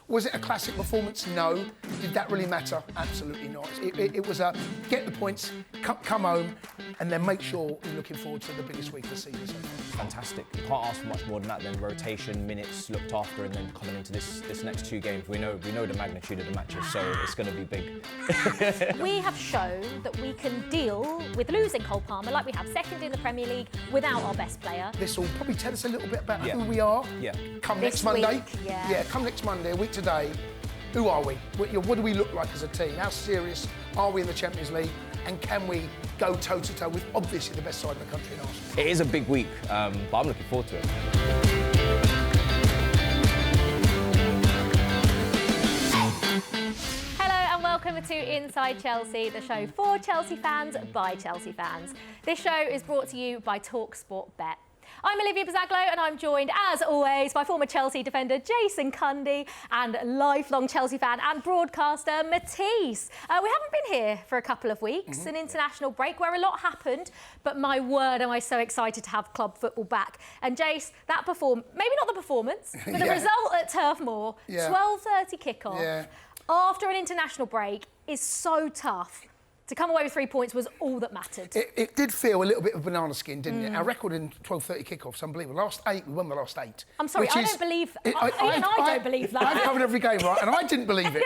Was it a classic performance? No. Did that really matter? Absolutely not. It was a get the points, come home, and then make sure you're looking forward to the biggest week of the season. So fantastic. You can't ask for much more than that. Then rotation, minutes looked after, and then coming into this next two games, we know the magnitude of the matches, so it's going to be big. We have shown that we can deal with losing Cole Palmer, like we have second in the Premier League, without our best player. This will probably tell us a little bit about who we are. Yeah. Come This next Monday. week, Come next Monday, a week today. Who are we? What do we look like as a team? How serious are we in the Champions League? And can we go toe-to-toe with obviously the best side in the country in Arsenal? It is a big week, but I'm looking forward to it. Welcome to Inside Chelsea, the show for Chelsea fans by Chelsea fans. This show is brought to you by talkSPORT Bet. I'm Olivia Buzaglo and I'm joined, as always, by former Chelsea defender Jason Cundy and lifelong Chelsea fan and broadcaster Matisse. We haven't been here for a couple of weeks, an international break where a lot happened, but my word, am I so excited to have club football back. And Jace, that maybe not the performance, but the result at Turf Moor, 12:30 kickoff, after an international break, is so tough. To come away with 3 points was all that mattered. It did feel a little bit of banana skin, didn't it? Our record in 12:30 kickoffs, unbelievable. Last 8, we won the last 8. I'm sorry, I don't believe that. I don't believe that. I've covered every game, right, and I didn't believe it.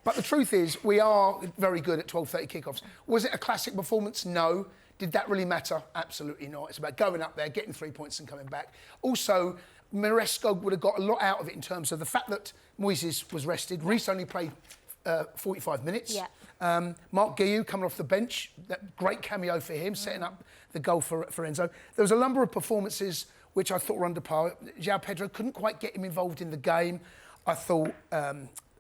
But the truth is, we are very good at 12:30 kickoffs. Was it a classic performance? No. Did that really matter? Absolutely not. It's about going up there, getting 3 points and coming back. Also, Maresco would have got a lot out of it in terms of the fact that Moises was rested. Reece only played 45 minutes. Yeah. Marc coming off the bench, that great cameo for him, setting up the goal for Enzo. There was a number of performances which I thought were under par. João Pedro couldn't quite get him involved in the game. I thought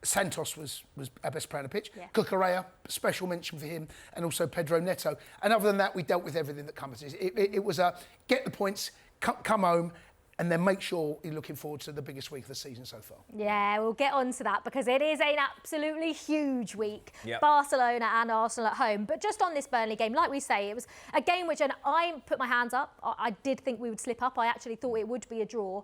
Santos was our best player on the pitch. Yeah. Cucurella, special mention for him, and also Pedro Neto. And other than that, we dealt with everything that comes. It was a get the points, come home, and then make sure you're looking forward to the biggest week of the season so far. Yeah, we'll get on to that because it is an absolutely huge week. Yep. Barcelona and Arsenal at home. But just on this Burnley game, like we say, it was a game which, and I put my hands up, I did think we would slip up. I actually thought it would be a draw.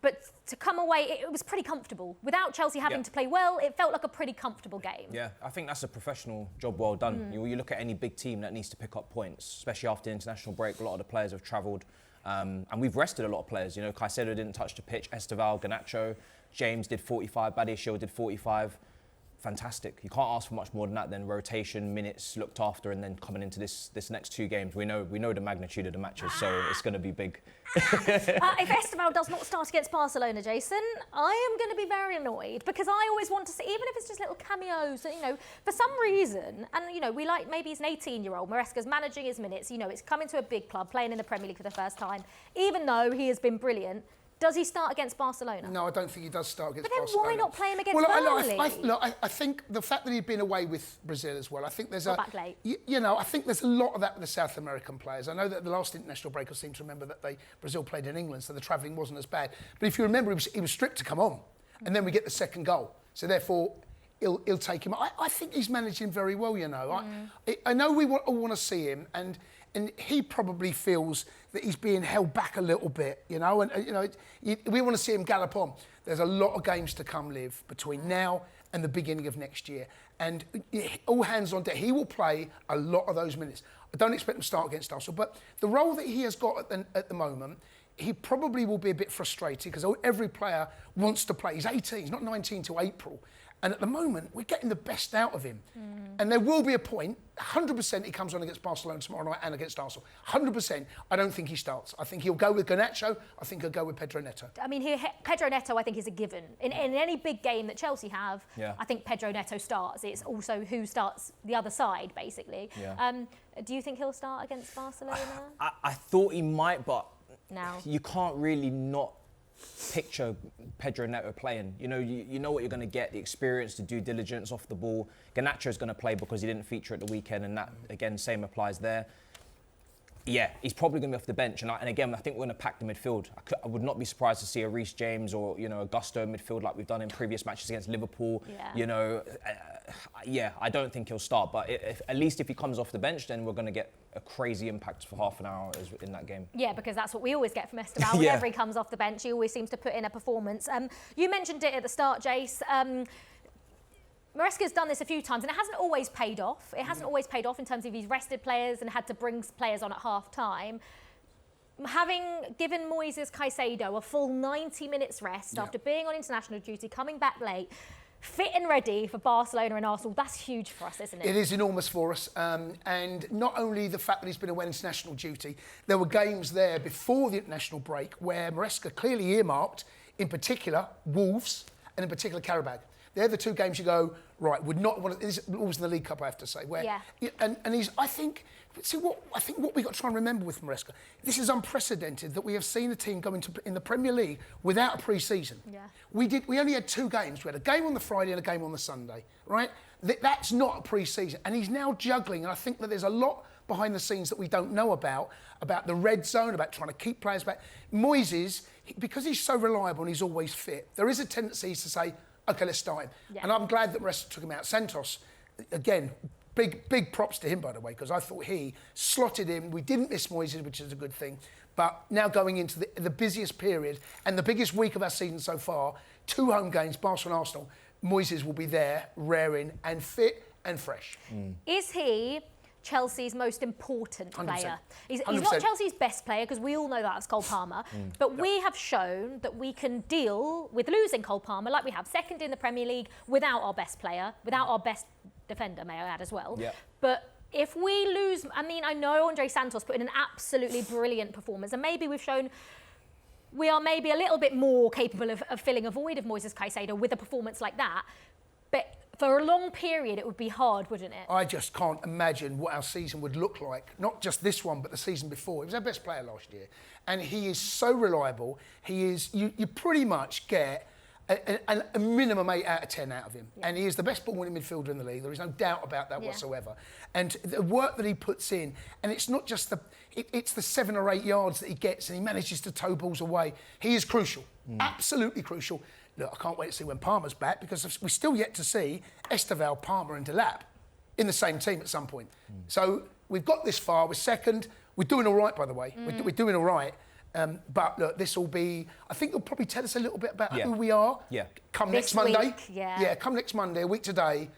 But to come away, it was pretty comfortable. Without Chelsea having to play well, it felt like a pretty comfortable game. Yeah, I think that's a professional job well done. You look at any big team that needs to pick up points, especially after the international break, a lot of the players have travelled. And we've rested a lot of players. You know, Caicedo didn't touch the pitch, Esteval, Garnacho, James did 45, Badiashile did 45. Fantastic. You can't ask for much more than that. Then rotation, minutes looked after, and then coming into this next two games, we know the magnitude of the matches, so it's going to be big. If Esteval does not start against Barcelona, Jason, I am going to be very annoyed because I always want to see, even if it's just little cameos, you know, for some reason, and you know, we like maybe he's an 18-year-old, Maresca's managing his minutes, you know, it's coming to a big club, playing in the Premier League for the first time, even though he has been brilliant. Does he start against Barcelona? No, I don't think he does start against Barcelona. But then why not play him against Burnley? I think the fact that he'd been away with Brazil as well, I think there's back late. You know, I think there's a lot of that with the South American players. I know that the last international break, I seem to remember that Brazil played in England, so the travelling wasn't as bad. But if you remember, he was stripped to come on, and then we get the second goal. So therefore, he'll take him. I think he's managed him very well, you know. I know we all want to see him, and he probably feels that he's being held back a little bit, you know. And you know, we want to see him gallop on. There's a lot of games to come, Liv, between now and the beginning of next year, and all hands on deck. He will play a lot of those minutes. I don't expect him to start against Arsenal, but the role that he has got at the moment, he probably will be a bit frustrated because every player wants to play. He's 18, he's not 19 till April. And at the moment, we're getting the best out of him. And there will be a point, 100% he comes on against Barcelona tomorrow night and against Arsenal. 100%, I don't think he starts. I think he'll go with Garnacho. I think he'll go with Pedro Neto. I mean, Pedro Neto, I think, is a given. In any big game that Chelsea have, I think Pedro Neto starts. It's also who starts the other side, basically. Yeah. Do you think he'll start against Barcelona? I thought he might, but no. You can't really not picture Pedro Neto playing. You know what you're going to get, the experience, the due diligence off the ball. Garnacho's going to play because he didn't feature at the weekend, and that, again, same applies there. Yeah, he's probably going to be off the bench. And again, I think we're going to pack the midfield. I would not be surprised to see a Reece James or, you know, a Gusto midfield like we've done in previous matches against Liverpool. Yeah. You know, I don't think he'll start. But at least if he comes off the bench, then we're going to get a crazy impact for half an hour in that game. Yeah, because that's what we always get from Esteval. Whenever he comes off the bench, he always seems to put in a performance. You mentioned it at the start, Jace. Maresca's done this a few times and it hasn't always paid off. It hasn't always paid off in terms of he's rested players and had to bring players on at half time. Having given Moises Caicedo a full 90 minutes rest after being on international duty, coming back late, fit and ready for Barcelona and Arsenal, that's huge for us, isn't it? It is enormous for us. And not only the fact that he's been away on international duty, there were games there before the international break where Maresca clearly earmarked, in particular, Wolves and in particular Qarabag. They're the two games you go, right, would not want to, this is always in the League Cup, I have to say. Where, and he's, I think what we've got to try and remember with Maresca, this is unprecedented that we have seen a team go in the Premier League without a pre-season. Yeah. We only had 2 games. We had a game on the Friday and a game on the Sunday, right? That's not a pre-season. And he's now juggling, and I think that there's a lot behind the scenes that we don't know about the red zone, about trying to keep players back. Moises, because he's so reliable and he's always fit, there is a tendency to say, OK, let's start him. Yeah. And I'm glad that Maresca took him out. Santos, again, big props to him, by the way, because I thought he slotted in. We didn't miss Moises, which is a good thing. But now going into the busiest period and the biggest week of our season so far, 2 home games, Barcelona and Arsenal, Moises will be there, raring and fit and fresh. Is he Chelsea's most important player? 100%. He's not Chelsea's best player, because we all know that's Cole Palmer, but we have shown that we can deal with losing Cole Palmer like we have, second in the Premier League, without our best player, without our best defender, may I add as well. Yeah. But if we lose, I mean, I know Andre Santos put in an absolutely brilliant performance, and maybe we've shown we are maybe a little bit more capable of filling a void of Moises Caicedo with a performance like that, but for a long period, it would be hard, wouldn't it? I just can't imagine what our season would look like. Not just this one, but the season before. He was our best player last year. And he is so reliable. He is, you pretty much get a minimum 8 out of 10 out of him. Yeah. And he is the best ball-winning midfielder in the league. There is no doubt about that whatsoever. And the work that he puts in, and it's not just it's the 7 or 8 yards that he gets and he manages to toe balls away. He is crucial, absolutely crucial. Look, I can't wait to see when Palmer's back, because we're still yet to see Esteval, Palmer and Delap in the same team at some point. So we've got this far, we're second. We're doing all right, by the way. We're doing all right. But look, this will be, I think it'll probably tell us a little bit about who we are. Yeah. Come this next Monday. Week, come next Monday, a week today.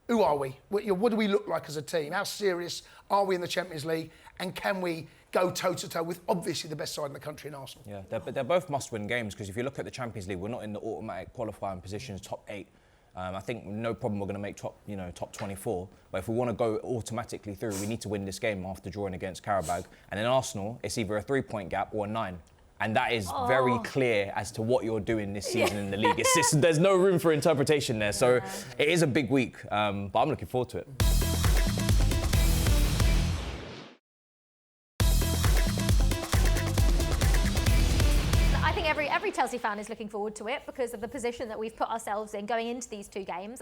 Who are we? What do we look like as a team? How serious are we in the Champions League? And can we go toe-to-toe with obviously the best side in the country in Arsenal? Yeah, they're both must-win games, because if you look at the Champions League, we're not in the automatic qualifying positions, top 8. I think no problem we're going to make top 24. But if we want to go automatically through, we need to win this game after drawing against Qarabag. And in Arsenal, it's either a 3-point gap or a 9. And that is very clear as to what you're doing this season in the league. It's just, there's no room for interpretation there. So it is a big week, but I'm looking forward to it. I think every Chelsea fan is looking forward to it because of the position that we've put ourselves in going into these 2 games.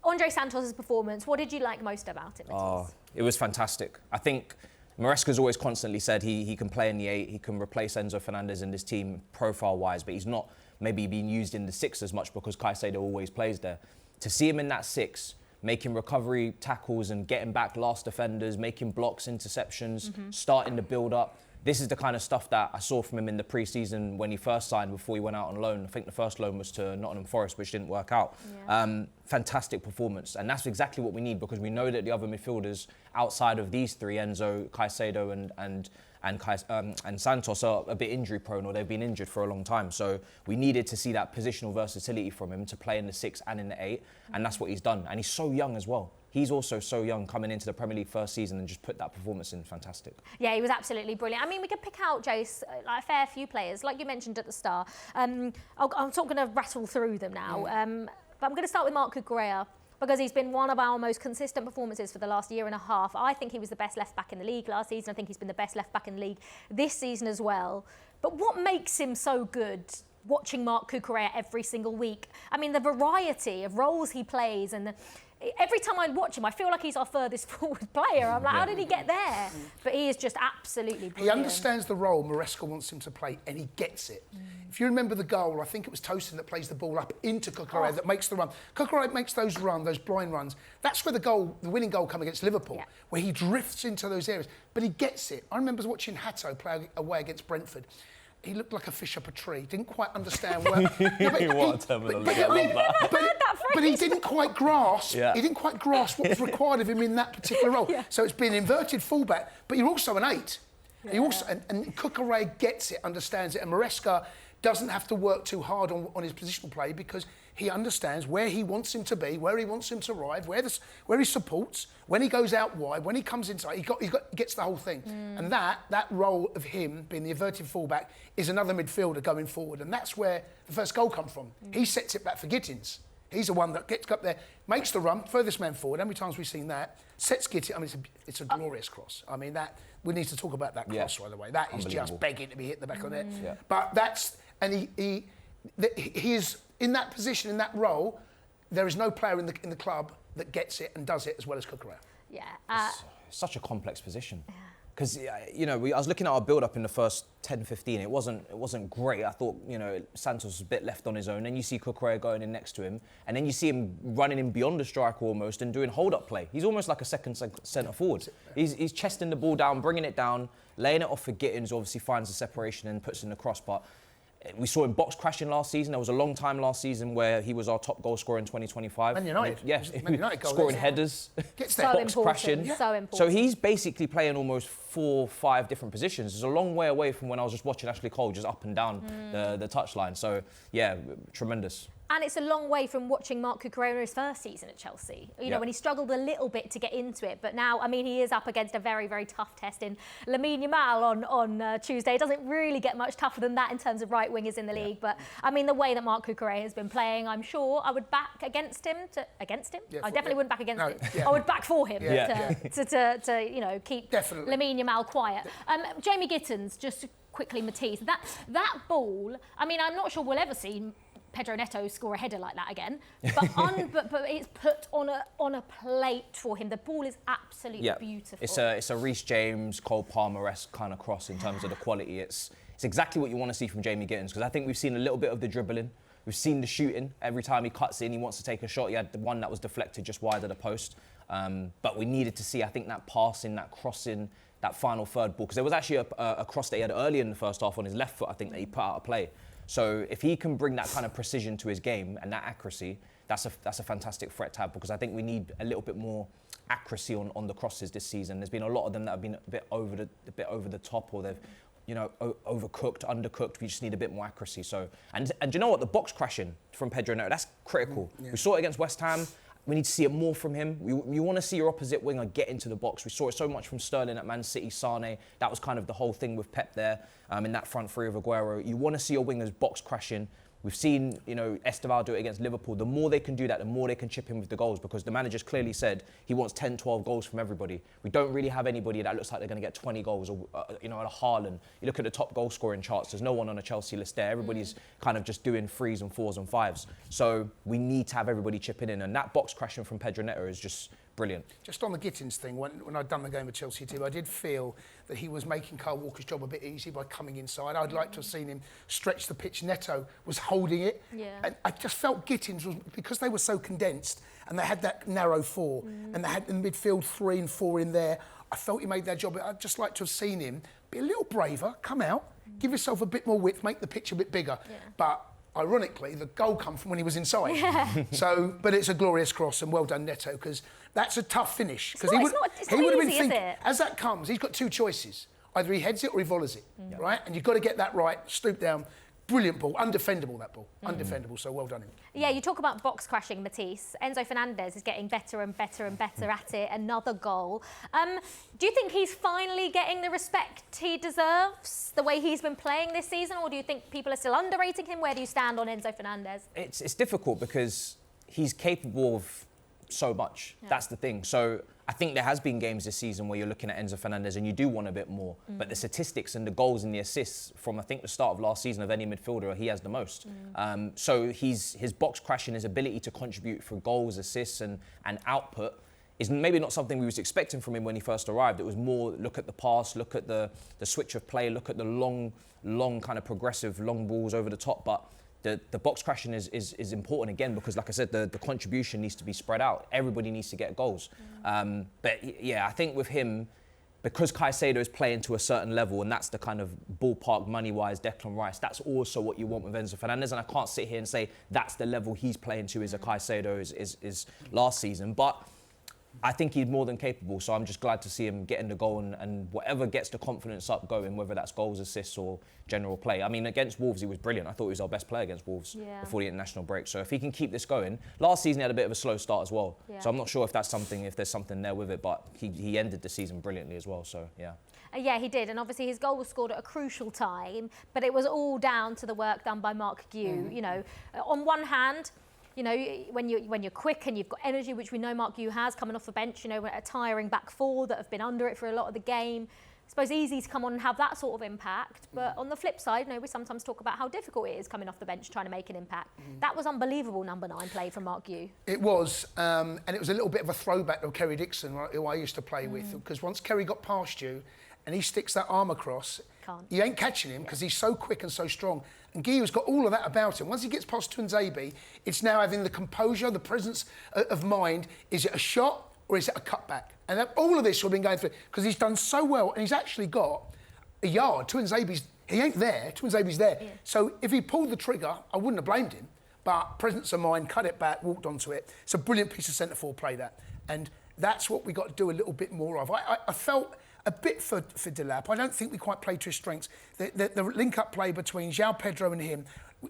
Andre Santos' performance, what did you like most about it, Matisse? It was fantastic. I think Maresca's always constantly said he can play in the 8, he can replace Enzo Fernandez in this team profile-wise, but he's not maybe being used in the 6 as much because Caicedo always plays there. To see him in that 6, making recovery tackles and getting back last defenders, making blocks, interceptions, starting to build up. This is the kind of stuff that I saw from him in the pre-season when he first signed before he went out on loan. I think the first loan was to Nottingham Forest, which didn't work out. Yeah. Fantastic performance. And that's exactly what we need, because we know that the other midfielders outside of these 3, Enzo, Caicedo and Santos, are a bit injury prone, or they've been injured for a long time. So we needed to see that positional versatility from him to play in the 6 and in the 8. And that's what he's done. And he's so young as well. He's also so young, coming into the Premier League first season, and just put that performance in. Fantastic. Yeah, he was absolutely brilliant. I mean, we could pick out, Jace, like a fair few players, like you mentioned at the start. I'm not going to rattle through them now, but I'm going to start with Marc Cucurella, because he's been one of our most consistent performances for the last year and a half. I think he was the best left back in the league last season. I think he's been the best left back in the league this season as well. But what makes him so good, watching Marc Cucurella every single week? I mean, the variety of roles he plays, and every time I watch him, I feel like he's our furthest forward player. I'm like, how did he get there? But he is just absolutely brilliant. He understands the role Maresca wants him to play, and he gets it. If you remember the goal, I think it was Tosin that plays the ball up into Cucurella that makes the run. Cucurella makes those blind runs. That's where the winning goal come against Liverpool, where he drifts into those areas. But he gets it. I remember watching Hato play away against Brentford. He looked like a fish up a tree. Didn't quite understand where. But he didn't quite grasp. Yeah. He didn't quite grasp what was required of him in that particular role. So it's been inverted fullback, but you're also an 8. He also and Cucurella gets it, understands it, and Maresca doesn't have to work too hard on his positional play because he understands where he wants him to be, where he wants him to arrive, where he supports, when he goes out wide, when he comes inside, he gets the whole thing. And that role of him being the inverted fullback is another midfielder going forward, and that's where the first goal comes from. He sets it back for Gittins. He's the one that gets up there, makes the run, furthest man forward. How many times have we seen that? Sets Gittins. I mean, it's a glorious cross. I mean, that we need to talk about that cross, by the way. That is just begging to be hit in the back of the net. Yeah. But that's, and he is in that position, in that role. There is no player in the club that gets it and does it as well as Cucurella. Yeah. It's such a complex position. Because, you know, I was looking at our build-up in the first 10-15. It wasn't great. I thought, you know, Santos was a bit left on his own. Then you see Cucurella going in next to him. And then you see him running in beyond the striker almost and doing hold-up play. He's almost like a second centre forward. He's chesting the ball down, bringing it down, laying it off for Gittins, who obviously finds the separation and puts in the cross. But we saw him box crashing last season. There was a long time last season where he was our top goal scorer in 2025. Man United. Man United goal, scoring headers, gets so there. box crashing. So important. So he's basically playing almost 4 or 5 different positions. It's a long way away from when I was just watching Ashley Cole just up and down the touchline. So yeah, tremendous. And it's a long way from watching Marc Cucurella's first season at Chelsea. You know, when he struggled a little bit to get into it. But now, I mean, he is up against a very, very tough test in Lamine Yamal on Tuesday. It doesn't really get much tougher than that in terms of right wingers in the league. But, I mean, the way that Marc Cucurella has been playing, I'm sure I would back against him. Yeah, I definitely wouldn't back against him. Yeah. I would back for him to you know, keep Lamine Yamal quiet. Jamie Gittins, just quickly, Matisse. That ball, I mean, I'm not sure we'll ever see Pedro Neto score a header like that again, but it's put on a plate for him. The ball is absolutely beautiful. It's a Reece James, Cole Palmer-esque kind of cross in terms of the quality. It's exactly what you want to see from Jamie Gittins, because I think we've seen a little bit of the dribbling. We've seen the shooting. Every time he cuts in, he wants to take a shot. He had the one that was deflected just wide of the post. But we needed to see, I think, that passing, that crossing, that final third ball, because there was actually a cross that he had earlier in the first half on his left foot, I think, that he put out of play. So if he can bring that kind of precision to his game and that accuracy, that's a fantastic threat to have, because I think we need a little bit more accuracy on the crosses this season. There's been a lot of them that have been a bit over the top, or they've, you know, overcooked, undercooked. We just need a bit more accuracy. So and do you know what? The box crashing from Pedro Neto, that's critical. We saw it against West Ham. We need to see it more from him. You want to see your opposite winger get into the box. We saw it so much from Sterling at Man City, Sane. That was kind of the whole thing with Pep there in that front three of Aguero. You want to see your wingers box crashing. We've seen, you know, Esteval do it against Liverpool. The more they can do that, the more they can chip in with the goals, because the manager's clearly said he wants 10, 12 goals from everybody. We don't really have anybody that looks like they're going to get 20 goals, or, you know, at a Haaland. You look at the top goal scoring charts, there's no one on a Chelsea list there. Everybody's kind of just doing 3s and 4s and 5s. So we need to have everybody chipping in, and that box crashing from Pedro Neto is just brilliant. Just on the Gittins thing, when I'd done the game with Chelsea too, I did feel that he was making Kyle Walker's job a bit easy by coming inside. I'd like to have seen him stretch the pitch. Neto was holding it. And I just felt Gittins was, because they were so condensed and they had that narrow 4 and they had in the midfield 3 and 4 in there, I felt he made their job. I'd just like to have seen him be a little braver, come out, give yourself a bit more width, make the pitch a bit bigger. But ironically, the goal come from when he was inside. So, but it's a glorious cross, and well done, Neto, because that's a tough finish. Because he would have been thinking, as that comes, he's got 2 choices. Either he heads it or he volleys it, right? And you've got to get that right, stoop down. Brilliant ball, undefendable that ball, undefendable, so well done him. Yeah, you talk about box crashing, Matisse. Enzo Fernandez is getting better and better and better at it, another goal. Do you think he's finally getting the respect he deserves, the way he's been playing this season, or do you think people are still underrating him? Where do you stand on Enzo Fernandez? It's difficult because he's capable of so much. Yeah. That's the thing. So I think there has been games this season where you're looking at Enzo Fernandez and you do want a bit more. But the statistics and the goals and the assists from, I think, the start of last season of any midfielder, he has the most. So his box crashing, his ability to contribute for goals, assists and output is maybe not something we was expecting from him when he first arrived. It was more look at the pass, look at the switch of play, look at the long kind of progressive long balls over the top. But the box crashing is important again because, like I said, the contribution needs to be spread out. Everybody needs to get goals. But yeah, I think with him, because Caicedo is playing to a certain level, and that's the kind of ballpark money-wise Declan Rice, that's also what you want with Enzo Fernandez. And I can't sit here and say that's the level he's playing to is a Caicedo is last season. But I think he's more than capable, so I'm just glad to see him getting the goal and whatever gets the confidence up going, whether that's goals, assists or general play. I mean, against Wolves, he was brilliant. I thought he was our best player against Wolves before the international break. So if he can keep this going, last season he had a bit of a slow start as well. So I'm not sure if there's something there with it, but he ended the season brilliantly as well, so yeah. Yeah, he did, and obviously his goal was scored at a crucial time, but it was all down to the work done by Marc. You know, on one hand, you know, when you're quick and you've got energy, which we know Marc has coming off the bench, you know, a tiring back four that have been under it for a lot of the game. I suppose easy to come on and have that sort of impact, but on the flip side, you know, we sometimes talk about how difficult it is coming off the bench trying to make an impact. That was unbelievable number 9 play from Marc. It was, and it was a little bit of a throwback to Kerry Dixon, who I used to play with, because once Kerry got past you and he sticks that arm across, you ain't catching him because he's so quick and so strong. And Guillau's got all of that about him. Once he gets past Tuanzebe, it's now having the composure, the presence of mind. Is it a shot or is it a cutback? And all of this we've been going through because he's done so well and he's actually got a yard. He ain't there, Tuanzebe's there. Yeah. So if he pulled the trigger, I wouldn't have blamed him. But presence of mind, cut it back, walked onto it. It's a brilliant piece of centre-forward play, that. And that's what we got to do a little bit more of. I felt a bit for Delap. I don't think we quite played to his strengths. The link-up play between João Pedro and him,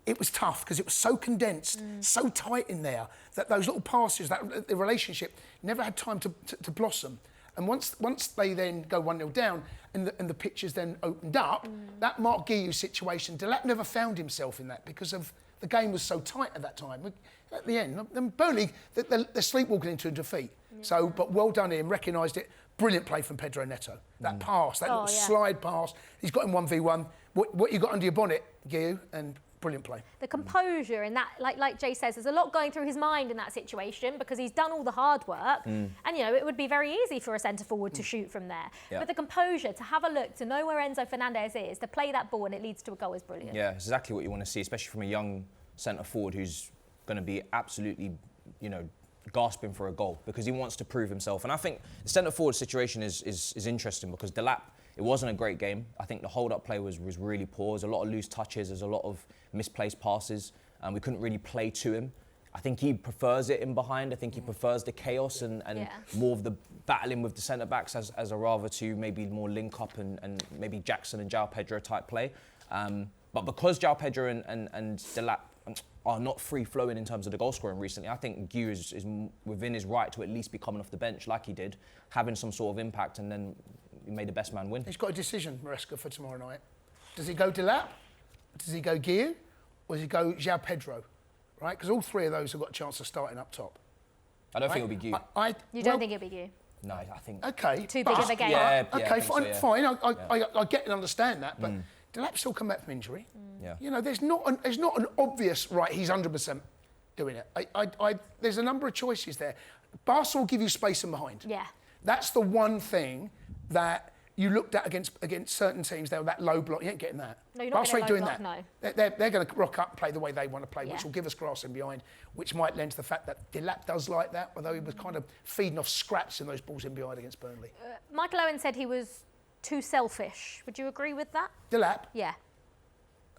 it was tough because it was so condensed, so tight in there, that those little passes, the relationship, never had time to blossom. And once they then go 1-0 down and the pitch is then opened up, that Marc Guillou situation, Delap never found himself in that because of the game was so tight at that time. At the end, Burnley, they're sleepwalking into a defeat. So, but well done him, recognised it. Brilliant play from Pedro Neto. That pass, that little slide pass. He's got him 1v1. What you got under your bonnet, Guillou, and brilliant play. The composure in that, like Jay says, there's a lot going through his mind in that situation because he's done all the hard work. And, you know, it would be very easy for a centre-forward to shoot from there. Yeah. But the composure, to have a look, to know where Enzo Fernandez is, to play that ball and it leads to a goal is brilliant. Yeah, it's exactly what you want to see, especially from a young centre-forward who's going to be absolutely, you know, gasping for a goal because he wants to prove himself. And I think the centre-forward situation is interesting because Delap, it wasn't a great game. I think the hold-up play was really poor. There's a lot of loose touches, there's a lot of misplaced passes, and we couldn't really play to him. I think he prefers it in behind. I think he prefers the chaos and more of the battling with the centre-backs as a rather to maybe more link-up and maybe Jackson and João Pedro type play. But because João Pedro and Delap are not free-flowing in terms of the goal scoring recently, I think Guillou is within his right to at least be coming off the bench like he did, having some sort of impact, and then he made the best man win. He's got a decision, Maresca, for tomorrow night. Does he go Delap? Does he go Guillou? Or does he go João Pedro? Right? Because all three of those have got a chance of starting up top. I don't think it'll be Guillou. You don't think it'll be Guillou? No, I think... OK. Too big of a game? Yeah, OK, fine. I get and understand that, but Delap's still come back from injury. Yeah. You know, there's not an obvious, right, he's 100% doing it. There's a number of choices there. Barca will give you space in behind. Yeah. That's the one thing that you looked at against certain teams. They were that low block. You ain't getting that. No, you're not Barca ain't doing block, that. No. They're going to rock up, play the way they want to play, which will give us grass in behind, which might lend to the fact that Delap does like that, although he was kind of feeding off scraps in those balls in behind against Burnley. Michael Owen said he was too selfish. Would you agree with that? Delap? Yeah.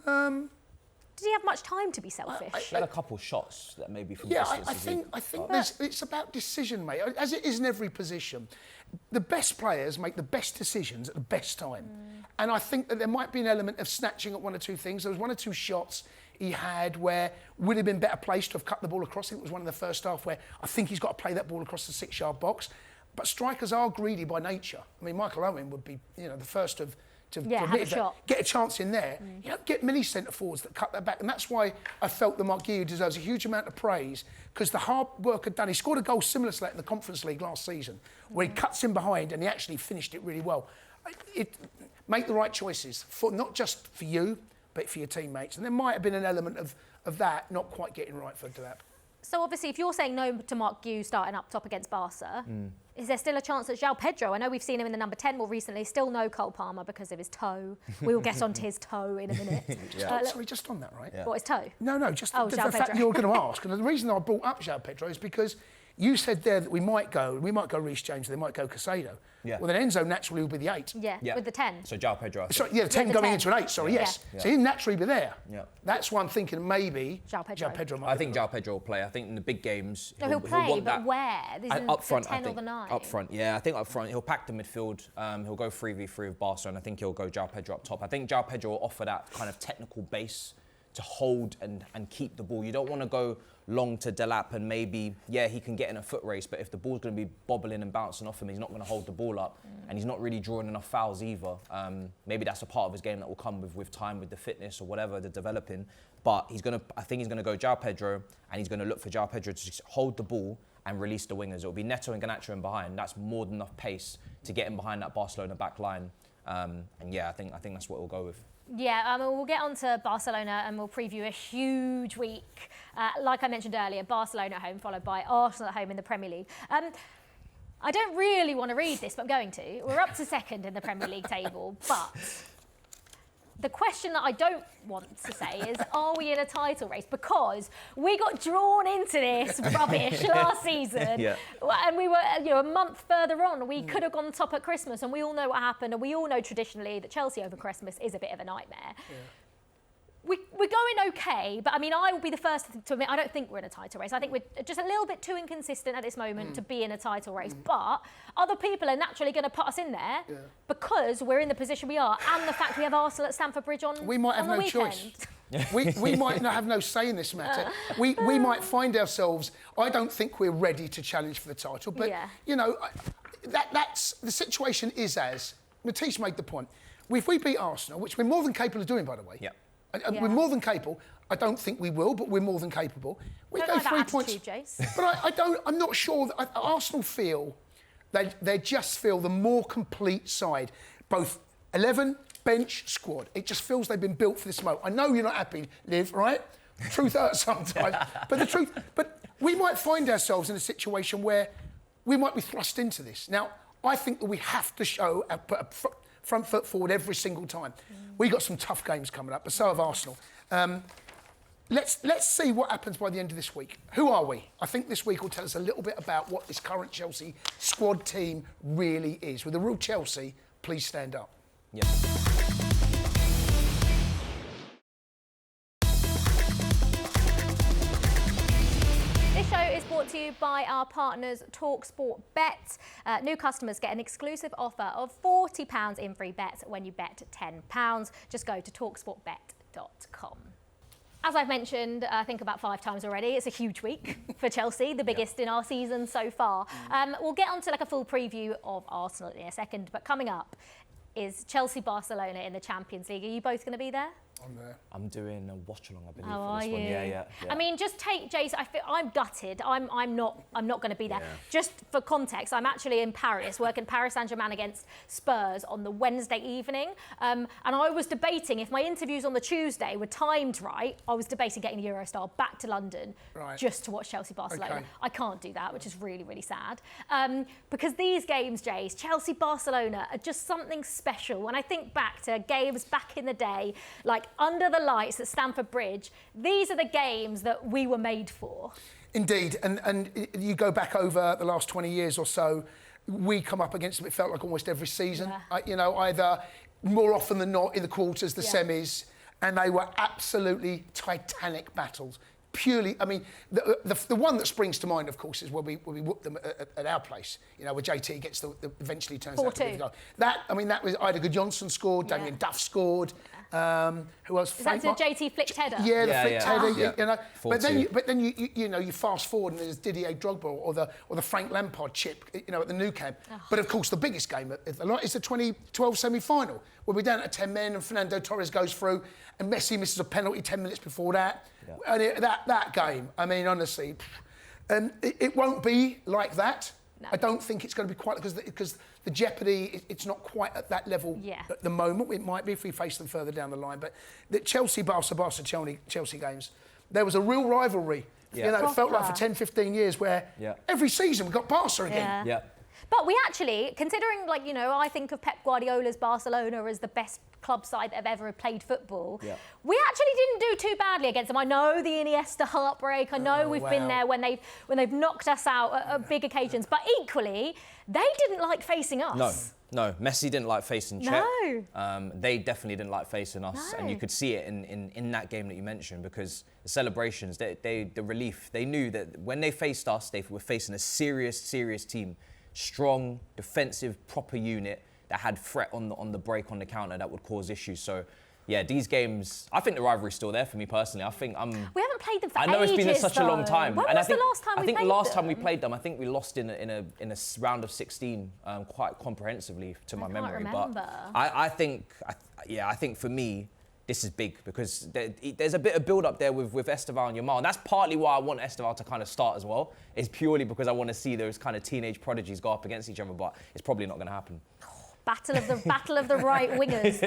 Did he have much time to be selfish? He had a couple shots that maybe from distance. I think it's about decision, mate. As it is in every position, the best players make the best decisions at the best time. And I think that there might be an element of snatching at one or two things. There was one or two shots he had where would have been better placed to have cut the ball across. I think it was one in the first half where I think he's got to play that ball across the 6-yard box. But strikers are greedy by nature. I mean, Michael Owen would be, you know, the first of have a shot. Get a chance in there. You don't get many centre forwards that cut that back, and that's why I felt that Marc deserves a huge amount of praise, because the hard work had done. He scored a goal similar to that in the Conference League last season, where he cuts in behind and he actually finished it really well. Make the right choices, for not just for you, but for your teammates. And there might have been an element of that not quite getting right for Delap. So obviously, if you're saying no to Marc starting up top against Barca, is there still a chance that João Pedro? I know we've seen him in the number 10 more recently. Still no Cole Palmer because of his toe. We will get onto his toe in a minute. Sorry, just on that, right? Yeah. What, his toe? No, just the fact you're going to ask. And the reason I brought up João Pedro is because you said there that we might go Reece James, they might go Caicedo. Yeah. Well, then Enzo naturally will be the 8. Yeah, with the 10. So João Pedro. Sorry, the 10 going into an 8, yes. Yeah. So he'll naturally be there. Yeah. That's why I'm thinking maybe João Pedro might I think João Pedro will play. I think in the big games... he'll play, want but that. where? Up front, the 10 I think. Or the 9? Up front, yeah. I think up front, he'll pack the midfield. He'll go 3v3 with Barca, and I think he'll go João Pedro up top. I think João Pedro will offer that kind of technical base to hold and keep the ball. You don't want to go long to Delap and maybe, he can get in a foot race, but if the ball's going to be bobbling and bouncing off him, he's not going to hold the ball up, and he's not really drawing enough fouls either. Maybe that's a part of his game that will come with time, with the fitness or whatever they're developing. But I think he's going to go João Pedro, and he's going to look for João Pedro to just hold the ball and release the wingers. It'll be Neto and Garnacho in behind. That's more than enough pace to get in behind that Barcelona back line. I think that's what we'll go with. Yeah, we'll get on to Barcelona and we'll preview a huge week. Like I mentioned earlier, Barcelona at home, followed by Arsenal at home in the Premier League. I don't really want to read this, but I'm going to. We're up to second in the Premier League table, but the question that I don't want to say is, are we in a title race? Because we got drawn into this rubbish last season. And we were, a month further on. We could have gone top at Christmas, and we all know what happened. And we all know traditionally that Chelsea over Christmas is a bit of a nightmare. We're going okay, but I mean, I will be the first to admit I don't think we're in a title race. I think we're just a little bit too inconsistent at this moment to be in a title race. But other people are naturally going to put us in there because we're in the position we are, and the fact we have Arsenal at Stamford Bridge on we might have no choice. we might not have no say in this matter. We might find ourselves. I don't think we're ready to challenge for the title, but that's the situation. Is as Matisse made the point. If we beat Arsenal, which we're more than capable of doing, by the way. We're more than capable. I don't think we will, but we're more than capable. We go 3 points. But I'm not sure that Arsenal feel they just feel the more complete side, both 11, bench, squad. It just feels they've been built for this moment. I know you're not happy, Liv, right? Truth hurts sometimes. But we might find ourselves in a situation where we might be thrust into this. Now, I think that we have to put a front foot forward every single time. We've got some tough games coming up, but so have Arsenal. Let's see what happens by the end of this week. Who are we? I think this week will tell us a little bit about what this current Chelsea squad team really is. With the real Chelsea, please stand up. Yep. This show is brought to you by our partners talkSPORT Bet. New customers get an exclusive offer of £40 in free bets when you bet £10. Just go to talksportbet.com. As I've mentioned, I think about 5 times already, it's a huge week for Chelsea, the biggest in our season so far. We'll get on to a full preview of Arsenal in a second, but coming up is Chelsea-Barcelona in the Champions League. Are you both going to be there? I'm there. I'm doing a watch-along, I believe, for this one. Yeah. I mean, just take Jason. I'm gutted. I'm not going to be there. Just for context, I'm actually in Paris, working Paris Saint-Germain against Spurs on the Wednesday evening. And I was debating if my interviews on the Tuesday were timed right. I was debating getting a Eurostar back to London just to watch Chelsea-Barcelona. Okay. I can't do that, which is really, really sad. Because these games, Jace, Chelsea-Barcelona, are just something special. When I think back to games back in the day, like under the lights at Stamford Bridge, these are the games that we were made for. Indeed, and you go back over the last 20 years or so, we come up against them, it felt like almost every season. Either more often than not in the quarters, the semis, and they were absolutely titanic battles. Purely, I mean, the one that springs to mind, of course, is where we whooped them at our place. Where JT gets eventually turns out to be the goal. That was Ida Gudjonsson scored, Damien Duff scored. Who else? Is that the JT flicked header? Yeah, the flicked header. Yeah. You know, 4-2. but then you fast forward and there's Didier Drogba or the Frank Lampard chip, at the Nou Camp. But of course, the biggest game is the 2012 semi-final, where we're down to 10 men and Fernando Torres goes through and Messi misses a penalty 10 minutes before that. Yeah. And that game, I mean, honestly, it won't be like that. No. I don't think it's going to be quite because the jeopardy, it's not quite at that level at the moment. It might be if we face them further down the line. But the Chelsea games, there was a real rivalry. Yeah. It felt like for 10, 15 years where every season we got Barca again. Yeah. But we actually, considering, I think of Pep Guardiola's Barcelona as the best club side that have ever played football. Yeah. We actually didn't do too badly against them. I know the Iniesta heartbreak. I know we've been there when they've knocked us out at big occasions. But equally, they didn't like facing us. No. Messi didn't like facing Czech. No. They definitely didn't like facing us. No. And you could see it in that game that you mentioned, because the celebrations, the relief, they knew that when they faced us, they were facing a serious team. Strong, defensive, proper unit that had threat on the break, on the counter, that would cause issues. So, yeah, these games, I think the rivalry's still there for me personally. We haven't played them for ages, I know it's been such a long time. When was the last time we played them? I think the last time we played them, I think we lost in a round of 16 quite comprehensively to my memory. Remember. But I think for me, this is big, because there's a bit of build-up there with Esteval and Yamal. And that's partly why I want Esteval to kind of start as well. It's purely because I want to see those kind of teenage prodigies go up against each other, but it's probably not going to happen. Battle of the right wingers.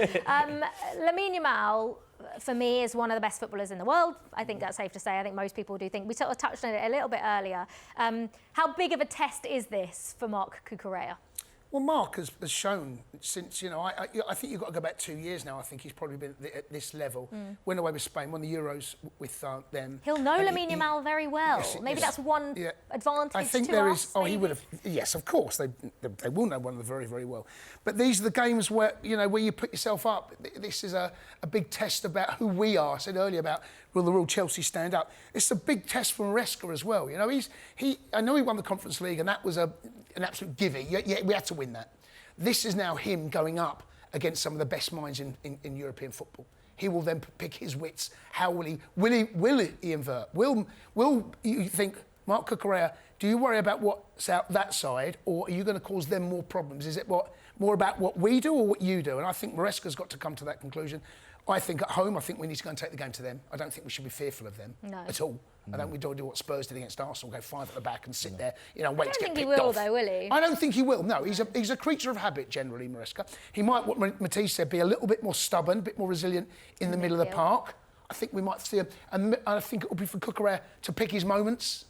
Lamine Yamal, for me, is one of the best footballers in the world. I think that's safe to say. I think most people do think. We sort of touched on it a little bit earlier. How big of a test is this for Marc Cucurella? Well, Marc has shown since, I think you've got to go back 2 years now. I think he's probably been at this level. Went away with Spain, won the Euros with them. He'll know Lamine Yamal very well. Maybe that's one advantage I think to there us, is. Oh, he would have. Yes, of course. They will know one of them very, very well. But these are the games where, where you put yourself up. This is a big test about who we are. I said earlier about, will the real Chelsea stand up? It's a big test for Maresca as well. I know he won the Conference League, and that was an absolute gimme. Yeah, we had to win that. This is now him going up against some of the best minds in European football. He will then pick his wits. How will he? Will he invert? Will you think, Marc Cucurella, do you worry about what's out that side, or are you going to cause them more problems? Is it more about what we do or what you do? And I think Maresca's got to come to that conclusion. I think at home, we need to go and take the game to them. I don't think we should be fearful of them at all. I don't think we do what Spurs did against Arsenal, go 5 at the back and sit there, wait to get picked off. I don't think he will, though, will he? I don't think he will. No, he's a creature of habit generally, Maresca. He might, what Matisse said, be a little bit more stubborn, a bit more resilient in the middle of the park. I think we might see him, and I think it will be for Cucurella to pick his moments.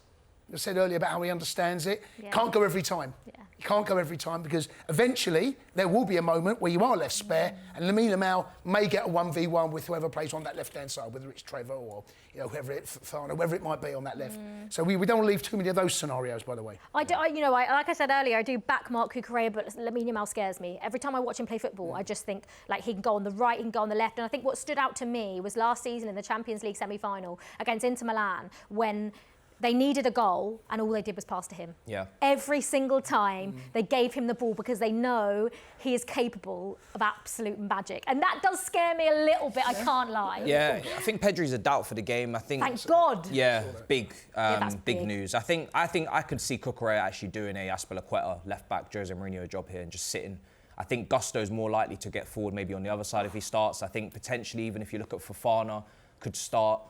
I said earlier about how he understands it. Yeah. Can't go every time. Yeah. You can't go every time, because eventually there will be a moment where you are left spare, and Lamine Yamal may get a 1v1 with whoever plays on that left-hand side, whether it's Trevor or whoever it might be on that left. So we don't want to leave too many of those scenarios, by the way. Like I said earlier, I do back Marc Cucurella, but Lamine Yamal scares me. Every time I watch him play football, I just think he can go on the right, he can go on the left. And I think what stood out to me was last season in the Champions League semi-final against Inter Milan, when they needed a goal and all they did was pass to him. Yeah. Every single time they gave him the ball, because they know he is capable of absolute magic. And that does scare me a little bit, I can't lie. Yeah, I think Pedri's a doubt for the game. I think. Thank God. Yeah, big news. I think I could see Cucurella actually doing a Azpilicueta left back Jose Mourinho job here and just sitting. I think Gusto's more likely to get forward maybe on the other side if he starts. I think potentially, even if you look at Fofana, could start.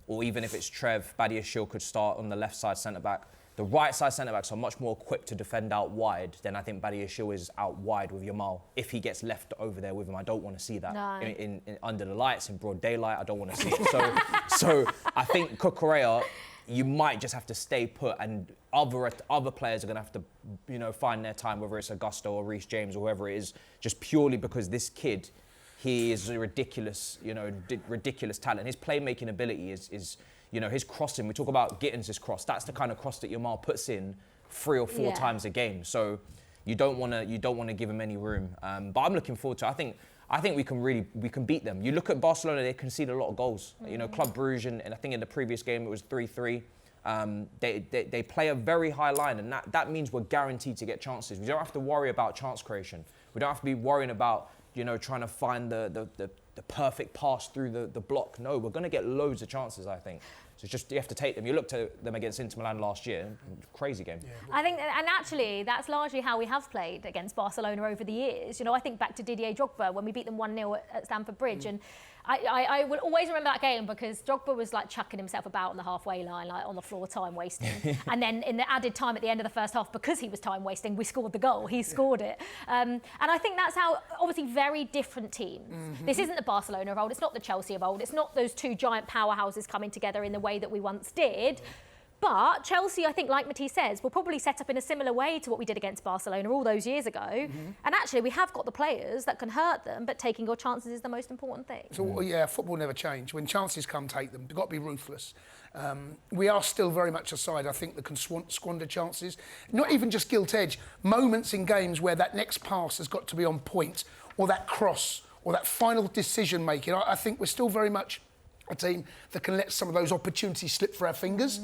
Or even if it's Trev, Badiashile could start on the left side centre-back. The right side centre-backs are much more equipped to defend out wide than I think Badiashile is out wide with Yamal. If he gets left over there with him, I don't want to see that. No. In under the lights, in broad daylight, I don't want to see it. So I think Cucurella, you might just have to stay put, and other players are going to have to find their time, whether it's Augusto or Reece James or whoever it is, just purely because this kid, he is a ridiculous talent. His playmaking ability is his crossing. We talk about Gittins' cross. That's the kind of cross that Yamal puts in 3 or 4 times a game. So you don't want to give him any room. But I'm looking forward to it. I think we can beat them. You look at Barcelona; they concede a lot of goals. Club Brugge, and I think in the previous game it was 3-3. They play a very high line, and that means we're guaranteed to get chances. We don't have to worry about chance creation. We don't have to be worrying about trying to find the perfect pass through the block. No, we're going to get loads of chances, I think. So it's just, you have to take them. You looked at them against Inter Milan last year, crazy game. Yeah. I think, and actually, that's largely how we have played against Barcelona over the years. I think back to Didier Drogba when we beat them 1-0 at Stamford Bridge. And I will always remember that game because Drogba was like chucking himself about on the halfway line, like on the floor, time wasting. And then in the added time at the end of the first half, because he was time wasting, we scored the goal. He scored it. And I think that's how, obviously, very different teams. This isn't the Barcelona of old. It's not the Chelsea of old. It's not those two giant powerhouses coming together in the way that we once did. But Chelsea, I think, like Matisse says, will probably set up in a similar way to what we did against Barcelona all those years ago. And actually, we have got the players that can hurt them, but taking your chances is the most important thing. So, yeah, football never change. When chances come, take them. You've got to be ruthless. We are still very much a side, I think, that can squander chances. Not even just gilt-edge. Moments in games where that next pass has got to be on point, or that cross, or that final decision-making. I think we're still very much a team that can let some of those opportunities slip through our fingers.